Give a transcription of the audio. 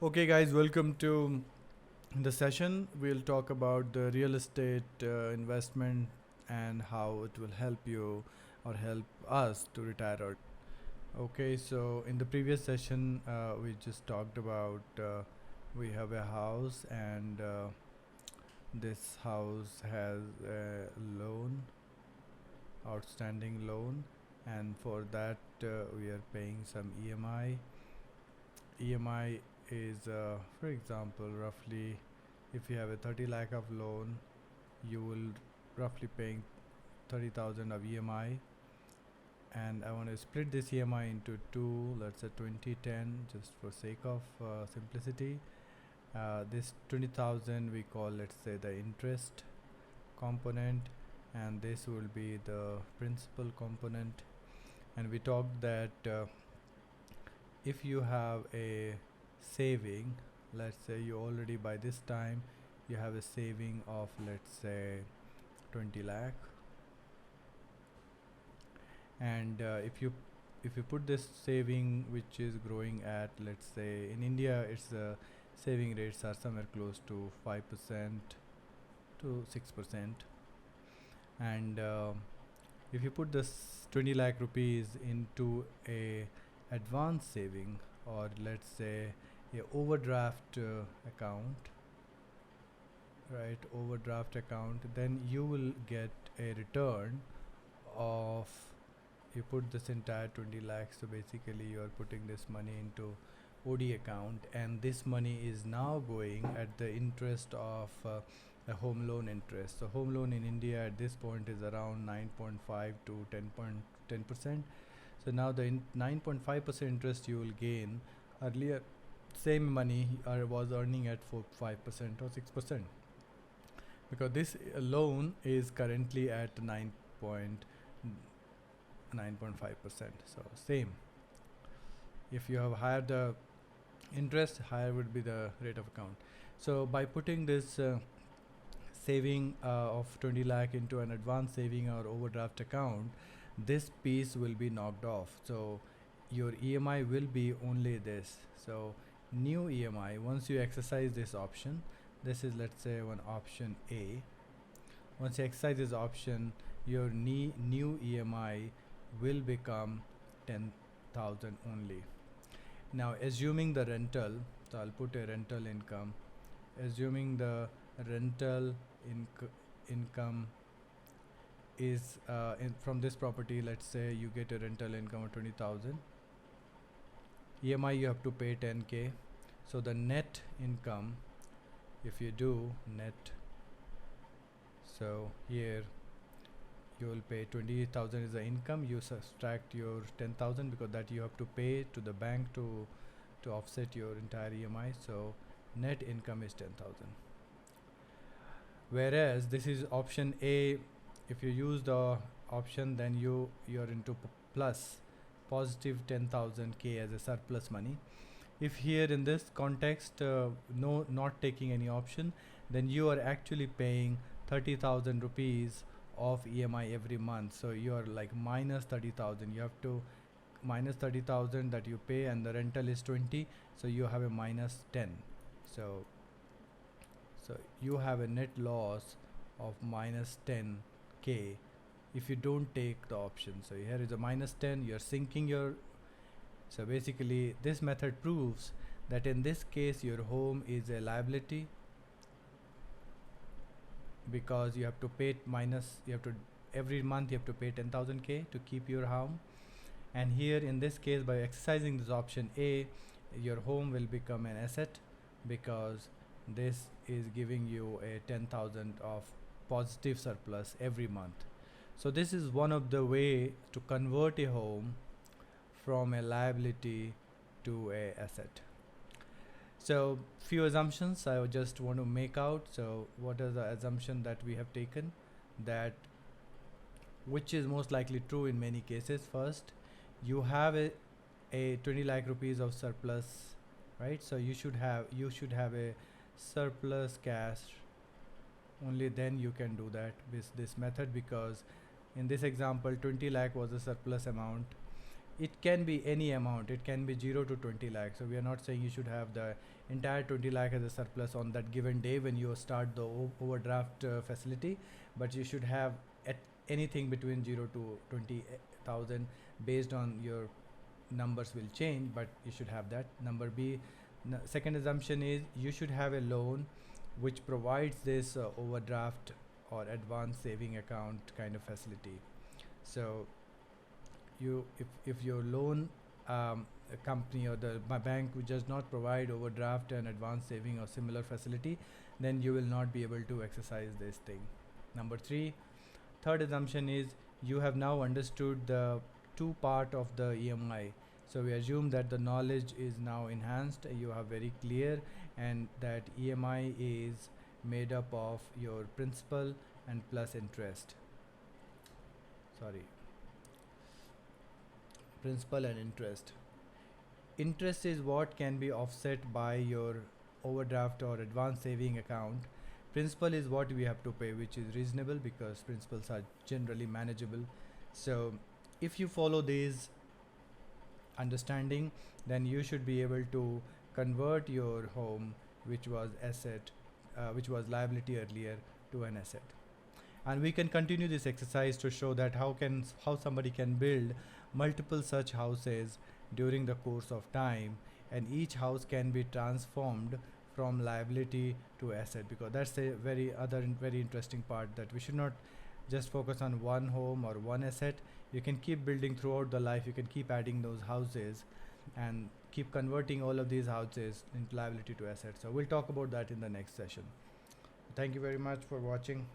Okay, guys, welcome to the session. We'll talk about the real estate investment and how it will help you or help us to retire early. Okay, so in the previous session, we just talked about we have a house, and this house has a loan, outstanding loan, and for that, we are paying some EMI. EMI is, for example, roughly if you have a 30 lakh of loan, you will roughly paying 30,000 of EMI. And I want to split this EMI into two, let's say 2010, just for sake of simplicity. This 20,000 we call, let's say, the interest component, and this will be the principal component. And we talked that if you have a saving, let's say you already by this time you have a saving of, let's say, 20 lakh, and if you put this saving, which is growing at, let's say, in India its saving rates are somewhere close to 5% to 6%, and if you put this 20 lakh rupees into a advanced saving, or let's say a overdraft account, right, overdraft account, then you will get a return of, you put this entire 20 lakhs, so basically you are putting this money into OD account, and this money is now going at the interest of a home loan interest. So home loan in India at this point is around 9.5 to 10%. So now the 9.5% interest you will gain. Earlier, same money was earning at 5% or 6%, because this loan is currently at 9.5%. So same. If you have higher the interest, higher would be the rate of account. So by putting this saving of 20 lakh into an advanced saving or overdraft account, this piece will be knocked off. So your EMI will be only this. So new EMI, once you exercise this option, this is, let's say, one option A. Once you exercise this option, your new EMI will become 10,000 only. Now assuming the rental, so I'll put a rental income, assuming the rental income is from this property, let's say you get a rental income of 20,000, EMI you have to pay 10k. So the net income, if you do net, so here you will pay 20,000 is the income, you subtract your 10,000 because that you have to pay to the bank to offset your entire EMI. So net income is 10,000. Whereas this is option A. If you use the option, then you're into positive 10,000 K as a surplus money. If here in this context, not taking any option, then you are actually paying 30,000 rupees of EMI every month. So you are like minus 30,000. You have to minus 30,000 that you pay, and the rental is 20, so you have a minus 10. So you have a net loss of minus 10k if you don't take the option. So here is a minus 10, you're sinking your. So basically this method proves that in this case your home is a liability, because you have to pay every month you have to pay 10,000 K to keep your home. And here in this case, by exercising this option A, your home will become an asset, because this is giving you a 10,000 of positive surplus every month. So this is one of the way to convert a home from a liability to a asset. So few assumptions I just want to make out. So what is the assumption that we have taken, that which is most likely true in many cases? First, you have a 20 lakh rupees of surplus, right? So you should have a surplus cash. Only then you can do that with this method, because in this example 20 lakh was a surplus amount, it can be any amount. It can be 0 to 20 lakh. So we are not saying you should have the entire 20 lakh as a surplus on that given day when you start the overdraft facility, but you should have at anything between 0 to 20,000. Based on your numbers will change, but you should have that. Number B, second assumption is you should have a loan which provides this overdraft or advanced saving account kind of facility. So you, if your loan a company or the bank which does not provide overdraft and advanced saving or similar facility, then you will not be able to exercise this thing. Number 3, third assumption is you have now understood the two part of the EMI. So we assume that the knowledge is now enhanced, you are very clear, and that EMI is made up of your principal and plus interest. Principal and interest. Interest is what can be offset by your overdraft or advanced saving account. Principal is what we have to pay, which is reasonable because principals are generally manageable. So if you follow these understanding, then you should be able to convert your home, which was asset, which was liability earlier, to an asset. And we can continue this exercise to show that how somebody can build multiple such houses during the course of time, and each house can be transformed from liability to asset, because that's a very interesting part, that we should not just focus on one home or one asset. You can keep building throughout the life. You can keep adding those houses and keep converting all of these houses into liability to asset. So we'll talk about that in the next session. Thank you very much for watching.